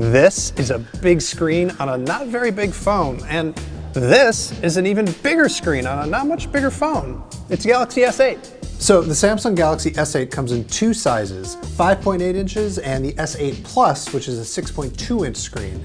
This is a big screen on a not very big phone, and this is an even bigger screen on a not much bigger phone. It's Galaxy S8. So the Samsung Galaxy S8 comes in two sizes, 5.8 inches and the S8 Plus, which is a 6.2 inch screen.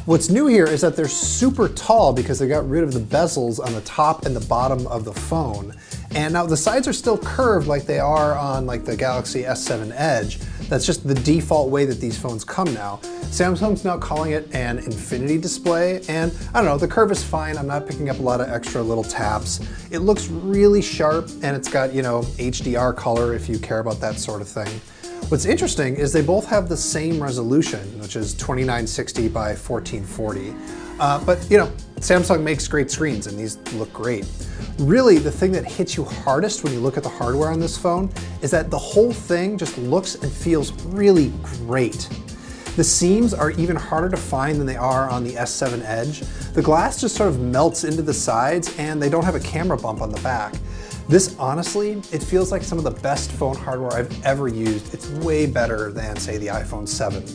What's new here is that they're super tall because they got rid of the bezels on the top and the bottom of the phone. And now the sides are still curved like they are on like the Galaxy S7 Edge. That's just the default way that these phones come now. Samsung's now calling it an infinity display, and I don't know, the curve is fine. I'm not picking up a lot of extra little taps. It looks really sharp, and it's got, you know, HDR color if you care about that sort of thing. What's interesting is they both have the same resolution, which is 2960 by 1440. But you know, Samsung makes great screens and these look great. Really, the thing that hits you hardest when you look at the hardware on this phone is that the whole thing just looks and feels really great. The seams are even harder to find than they are on the S7 Edge. The glass just sort of melts into the sides and they don't have a camera bump on the back. This, honestly, it feels like some of the best phone hardware I've ever used. It's way better than, say, the iPhone 7.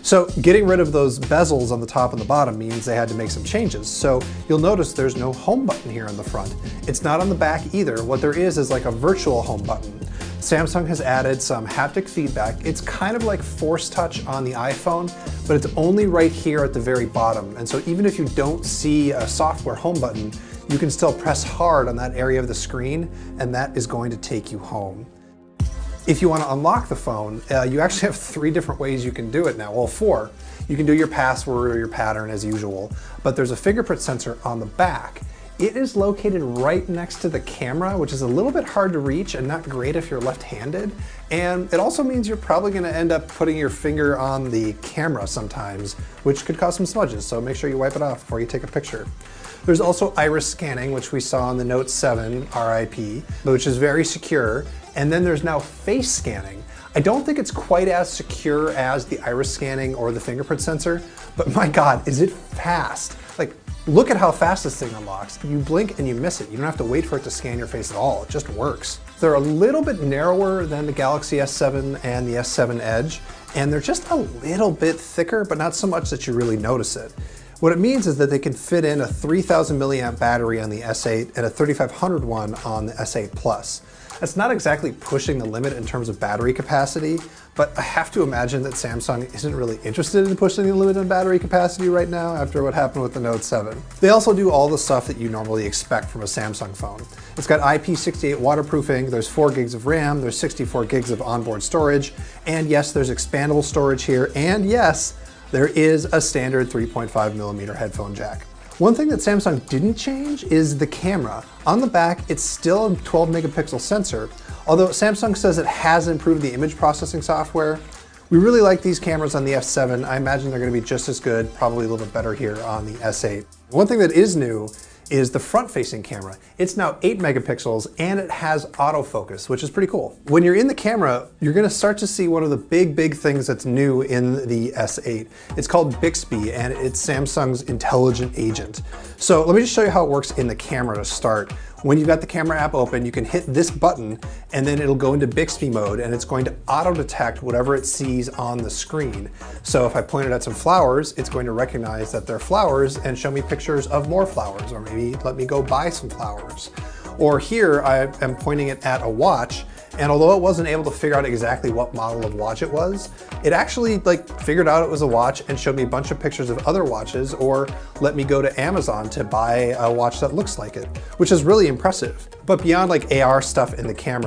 So getting rid of those bezels on the top and the bottom means they had to make some changes. So you'll notice there's no home button here in the front. It's not on the back either. What there is like a virtual home button. Samsung has added some haptic feedback. It's kind of like Force Touch on the iPhone, but it's only right here at the very bottom. And so even if you don't see a software home button, you can still press hard on that area of the screen, and that is going to take you home. If you want to unlock the phone, you actually have 3 different ways you can do it now. Well, 4. You can do your password or your pattern as usual, but there's a fingerprint sensor on the back. It is located right next to the camera, which is a little bit hard to reach and not great if you're left-handed. And it also means you're probably going to end up putting your finger on the camera sometimes, which could cause some smudges, so make sure you wipe it off before you take a picture. There's also iris scanning, which we saw on the Note 7 RIP, which is very secure. And then there's now face scanning. I don't think it's quite as secure as the iris scanning or the fingerprint sensor, but my God, is it fast. Like, look at how fast this thing unlocks. You blink and you miss it. You don't have to wait for it to scan your face at all. It just works. They're a little bit narrower than the Galaxy S7 and the S7 Edge, and they're just a little bit thicker, but not so much that you really notice it. What it means is that they can fit in a 3000 milliamp battery on the S8 and a 3500 one on the S8 Plus. That's not exactly pushing the limit in terms of battery capacity, but I have to imagine that Samsung isn't really interested in pushing the limit in battery capacity right now after what happened with the Note 7. They also do all the stuff that you normally expect from a Samsung phone. It's got IP68 waterproofing, there's 4 gigs of RAM, there's 64 gigs of onboard storage, and yes, there's expandable storage here, and yes, there is a standard 3.5mm headphone jack. One thing that Samsung didn't change is the camera. On the back, it's still a 12 megapixel sensor, although Samsung says it has improved the image processing software. We really like these cameras on the S7. I imagine they're going to be just as good, probably a little bit better here on the S8. One thing that is new is the front-facing camera. It's now 8 megapixels and it has autofocus, which is pretty cool. When you're in the camera, you're gonna start to see one of the big things that's new in the S8. It's called Bixby and it's Samsung's intelligent agent. So let me just show you how it works in the camera to start. When you've got the camera app open, you can hit this button and then it'll go into Bixby mode and it's going to auto-detect whatever it sees on the screen. So if I pointed at some flowers, it's going to recognize that they're flowers and show me pictures of more flowers, or maybe let me go buy some flowers. Or here I am pointing it at a watch, and although it wasn't able to figure out exactly what model of watch it was, it actually figured out it was a watch and showed me a bunch of pictures of other watches, or let me go to Amazon to buy a watch that looks like it, which is really impressive. But beyond AR stuff in the camera,